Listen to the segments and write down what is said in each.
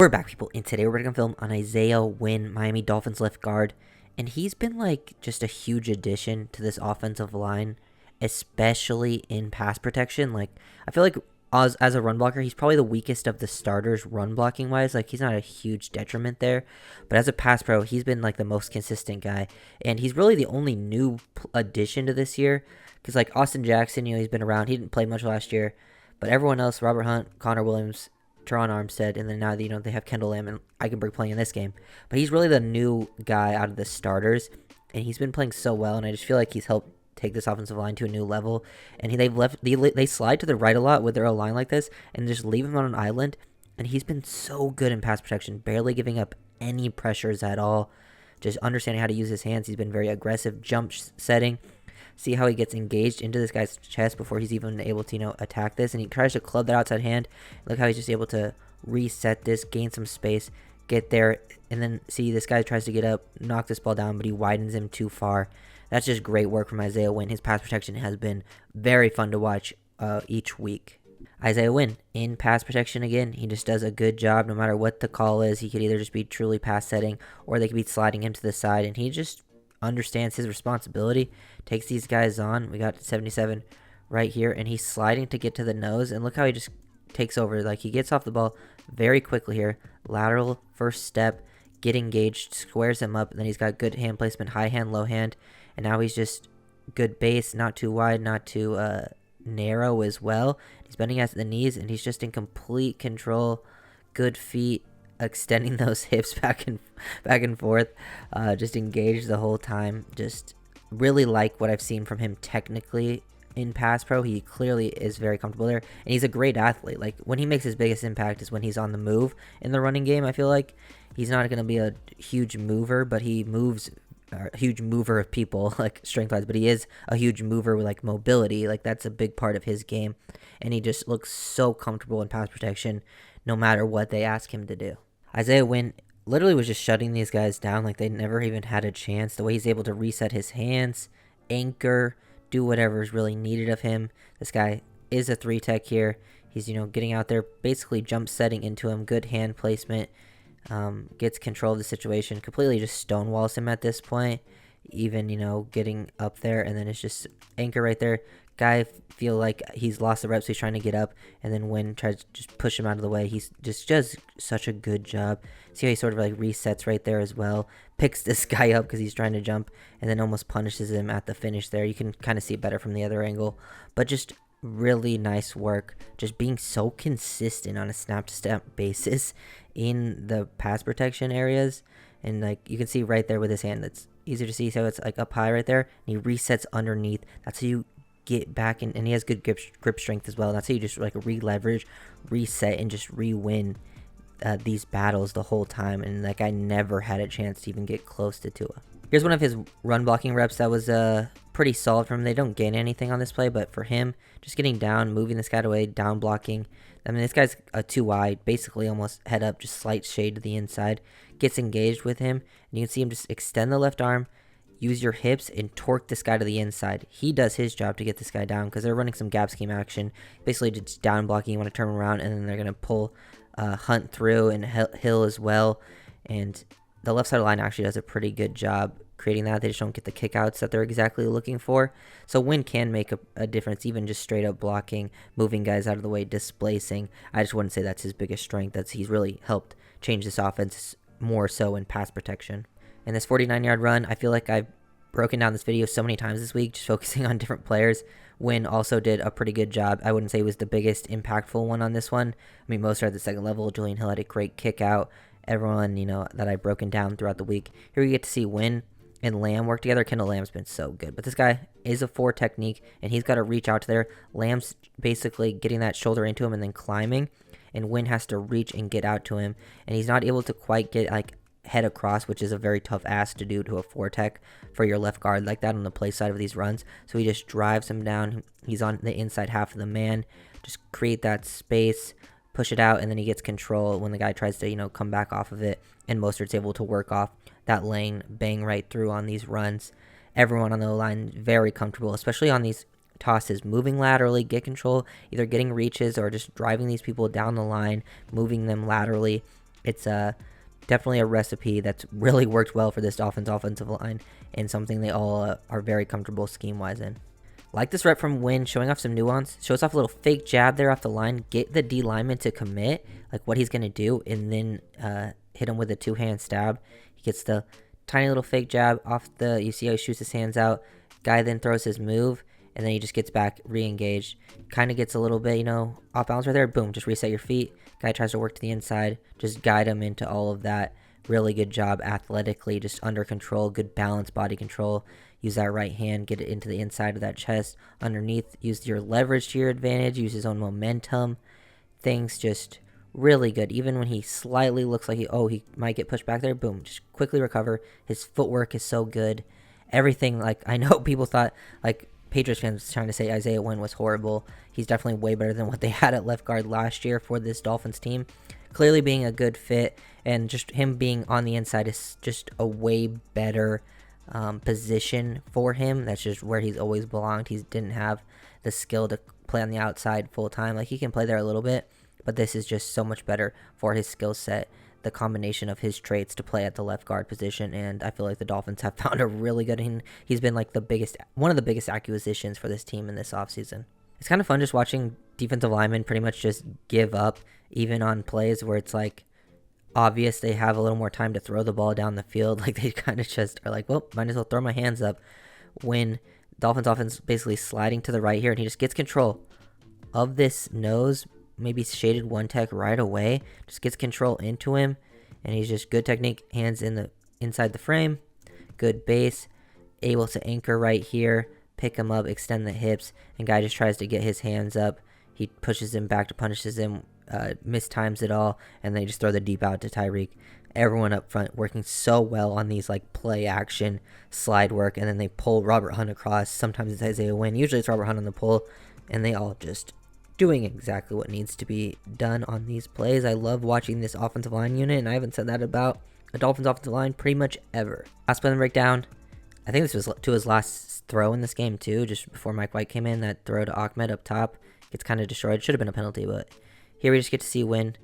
We're back, people, and today we're going to film on Isaiah Wynn, Miami Dolphins left guard, and he's been like just a huge addition to this offensive line, especially in pass protection. Like, I feel like as a run blocker, he's probably the weakest of the starters run blocking wise. Like, he's not a huge detriment there, but as a pass pro, he's been like the most consistent guy, and he's really the only new addition to this year. Because like Austin Jackson, he's been around. He didn't play much last year, but everyone else, Robert Hunt, Connor Williams, Teron Armstead, and then now they have Kendall Lamb and Eichenberg playing in this game. But he's really the new guy out of the starters, and he's been playing so well, and I just feel like he's helped take this offensive line to a new level. And they slide to the right a lot with their O line like this, and just leave him on an island. And he's been so good in pass protection, barely giving up any pressures at all. Just understanding how to use his hands. He's been very aggressive, jump setting. See how he gets engaged into this guy's chest before he's even able to, attack this. And he tries to club that outside hand. Look how he's just able to reset this, gain some space, get there. And then see this guy tries to get up, knock this ball down, but he widens him too far. That's just great work from Isaiah Wynn. His pass protection has been very fun to watch each week. Isaiah Wynn in pass protection again. He just does a good job no matter what the call is. He could either just be truly pass setting or they could be sliding him to the side. And he just understands his responsibility, takes these guys on. We got 77 right here, and he's sliding to get to the nose, and look how he just takes over. Like, he gets off the ball very quickly here. Lateral, first step, get engaged, squares him up, and then he's got good hand placement, high hand, low hand, and now he's just good base, not too wide, not too narrow as well. He's bending at the knees, and he's just in complete control. Good feet, extending those hips back and forth, just engaged the whole time. Just really like what I've seen from him technically in pass pro. He clearly is very comfortable there, and he's a great athlete. Like, when he makes his biggest impact is when he's on the move in the running game. I feel like he's not going to be a huge mover, but he moves a huge mover of people, like strength-wise, but he is a huge mover with like mobility. Like, that's a big part of his game, and he just looks so comfortable in pass protection no matter what they ask him to do. Isaiah Wynn literally was just shutting these guys down like they never even had a chance. The way he's able to reset his hands, anchor, do whatever is really needed of him. This guy is a 3-tech here. He's, getting out there, basically jump setting into him, good hand placement, gets control of the situation, completely just stonewalls him at this point, even, getting up there, and then it's just anchor right there. Guy feel like he's lost the reps, so he's trying to get up, and then Wynn tries to just push him out of the way. He's just does such a good job. See how he sort of like resets right there as well, picks this guy up because he's trying to jump, and then almost punishes him at the finish there. You can kind of see it better from the other angle, but just really nice work, just being so consistent on a snap-to-snap basis in the pass protection areas. And like, you can see right there with his hand, that's easier to see, so it's like up high right there, and he resets underneath. That's how you get back in, and he has good grip strength as well. That's how you just like re-leverage, reset, and just re-win these battles the whole time. And that guy never had a chance to even get close to Tua. Here's one of his run blocking reps that was pretty solid for him. They don't gain anything on this play, but for him, just getting down, moving this guy away, down blocking. I mean, this guy's too wide, basically almost head up, just slight shade to the inside. Gets engaged with him, and you can see him just extend the left arm, use your hips, and torque this guy to the inside. He does his job to get this guy down because they're running some gap scheme action. Basically, just down blocking. You want to turn around, and then they're going to pull Hunt through and Hill as well. And the left side of the line actually does a pretty good job creating that. They just don't get the kickouts that they're exactly looking for. So Wynn can make a difference, even just straight up blocking, moving guys out of the way, displacing. I just wouldn't say that's his biggest strength. He's really helped change this offense more so in pass protection. In this 49-yard run, I feel like I've broken down this video so many times this week, just focusing on different players. Wynn also did a pretty good job. I wouldn't say he was the biggest impactful one on this one. I mean, most are at the second level. Julian Hill had a great kick out. Everyone, that I've broken down throughout the week. Here we get to see Wynn and Lamb work together. Kendall Lamb's been so good. But this guy is a 4 technique, and he's got to reach out to there. Lamb's basically getting that shoulder into him and then climbing, and Wynn has to reach and get out to him. And he's not able to quite get, like, head across, which is a very tough ask to do to a 4-tech for your left guard like that on the play side of these runs. So he just drives him down. He's on the inside half of the man. Just create that space, push it out, and then he gets control when the guy tries to, come back off of it. And Mostert's able to work off that lane, bang right through on these runs. Everyone on the line very comfortable, especially on these tosses, moving laterally, get control, either getting reaches or just driving these people down the line, moving them laterally. It's definitely a recipe that's really worked well for this Dolphins offensive line and something they all are very comfortable scheme-wise in. Like this rep from Wynn, showing off some nuance. Shows off a little fake jab there off the line. Get the D lineman to commit, like what he's going to do, and then hit him with a two-hand stab. He gets the tiny little fake jab off the, you see how he shoots his hands out. Guy then throws his move, and then he just gets back, re-engaged. Kind of gets a little bit, off balance right there. Boom, just reset your feet. Guy tries to work to the inside. Just guide him into all of that. Really good job athletically, just under control, good balance, body control. Use that right hand, get it into the inside of that chest. Underneath, use your leverage to your advantage, use his own momentum. Things just really good. Even when he slightly looks like he might get pushed back there, boom, just quickly recover. His footwork is so good. Everything, like, I know people thought, like, Patriots fans trying to say Isaiah Wynn was horrible. He's definitely way better than what they had at left guard last year for this Dolphins team. Clearly being a good fit, and just him being on the inside is just a way better position for him. That's just where he's always belonged. He didn't have the skill to play on the outside full time. Like, he can play there a little bit, but this is just so much better for his skill set, the combination of his traits to play at the left guard position. And I feel like the Dolphins have found a really good, he's been like one of the biggest acquisitions for this team in this offseason. It's kind of fun just watching defensive linemen pretty much just give up, even on plays where it's like obvious they have a little more time to throw the ball down the field. Like, they kind of just are like, well, might as well throw my hands up. When Dolphins offense basically sliding to the right here, and he just gets control of this nose, maybe shaded one tech right away, just gets control into him, and he's just good technique, hands inside the frame, good base, able to anchor right here, pick him up, extend the hips, and guy just tries to get his hands up. He pushes him back to punishes him, mistimes it all, and they just throw the deep out to Tyreek. Everyone up front working so well on these like play action slide work, and then they pull Robert Hunt across. Sometimes it's Isaiah Wynn, usually it's Robert Hunt on the pull, and they all just doing exactly what needs to be done on these plays. I love watching this offensive line unit, and I haven't said that about a Dolphins offensive line pretty much ever. Last play on the breakdown, I think this was to his last throw in this game too, just before Mike White came in. That throw to Ahmed up top gets kind of destroyed. Should have been a penalty, but here we just get to see Wynn.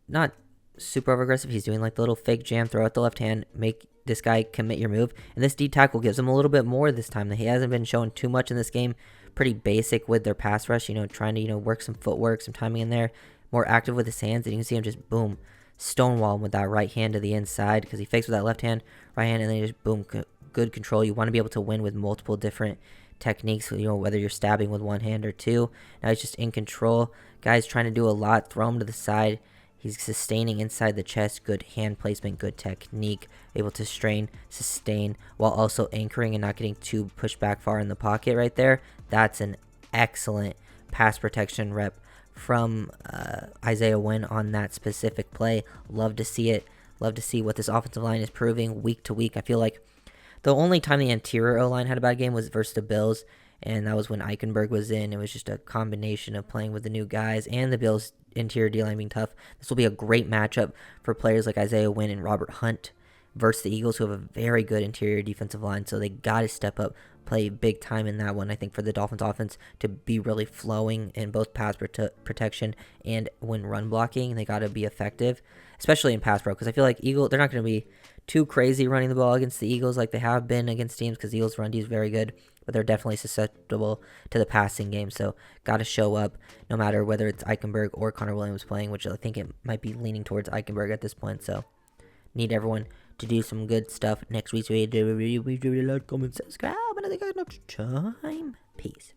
Not super over aggressive. He's doing like the little fake jam, throw out the left hand, make this guy commit your move. And this D tackle gives him a little bit more this time. He hasn't been showing too much in this game. Pretty basic with their pass rush, trying to, work some footwork, some timing in there. More active with his hands, and you can see him just, boom, stonewall him with that right hand to the inside because he fakes with that left hand, right hand, and then just, boom, good control. You want to be able to win with multiple different techniques, whether you're stabbing with one hand or two. Now he's just in control. Guy's trying to do a lot. Throw him to the side. He's sustaining inside the chest. Good hand placement, good technique. Able to strain, sustain, while also anchoring and not getting too pushed back far in the pocket right there. That's an excellent pass protection rep from Isaiah Wynn on that specific play. Love to see it. Love to see what this offensive line is proving week to week. I feel like the only time the interior O-line had a bad game was versus the Bills, and that was when Eichenberg was in. It was just a combination of playing with the new guys and the Bills' interior D-line being tough. This will be a great matchup for players like Isaiah Wynn and Robert Hunt versus the Eagles, who have a very good interior defensive line, so they got to step up, play big time in that one. I think for the Dolphins offense to be really flowing in both pass protection and when run blocking, they got to be effective, especially in pass pro, because I feel like they're not going to be too crazy running the ball against the Eagles like they have been against teams, because the Eagles' run D is very good, but they're definitely susceptible to the passing game. So got to show up no matter whether it's Eichenberg or Connor Williams playing, which I think it might be leaning towards Eichenberg at this point. So need everyone to do some good stuff next week's video. Like, comment, subscribe, and I think I have enough time. Peace.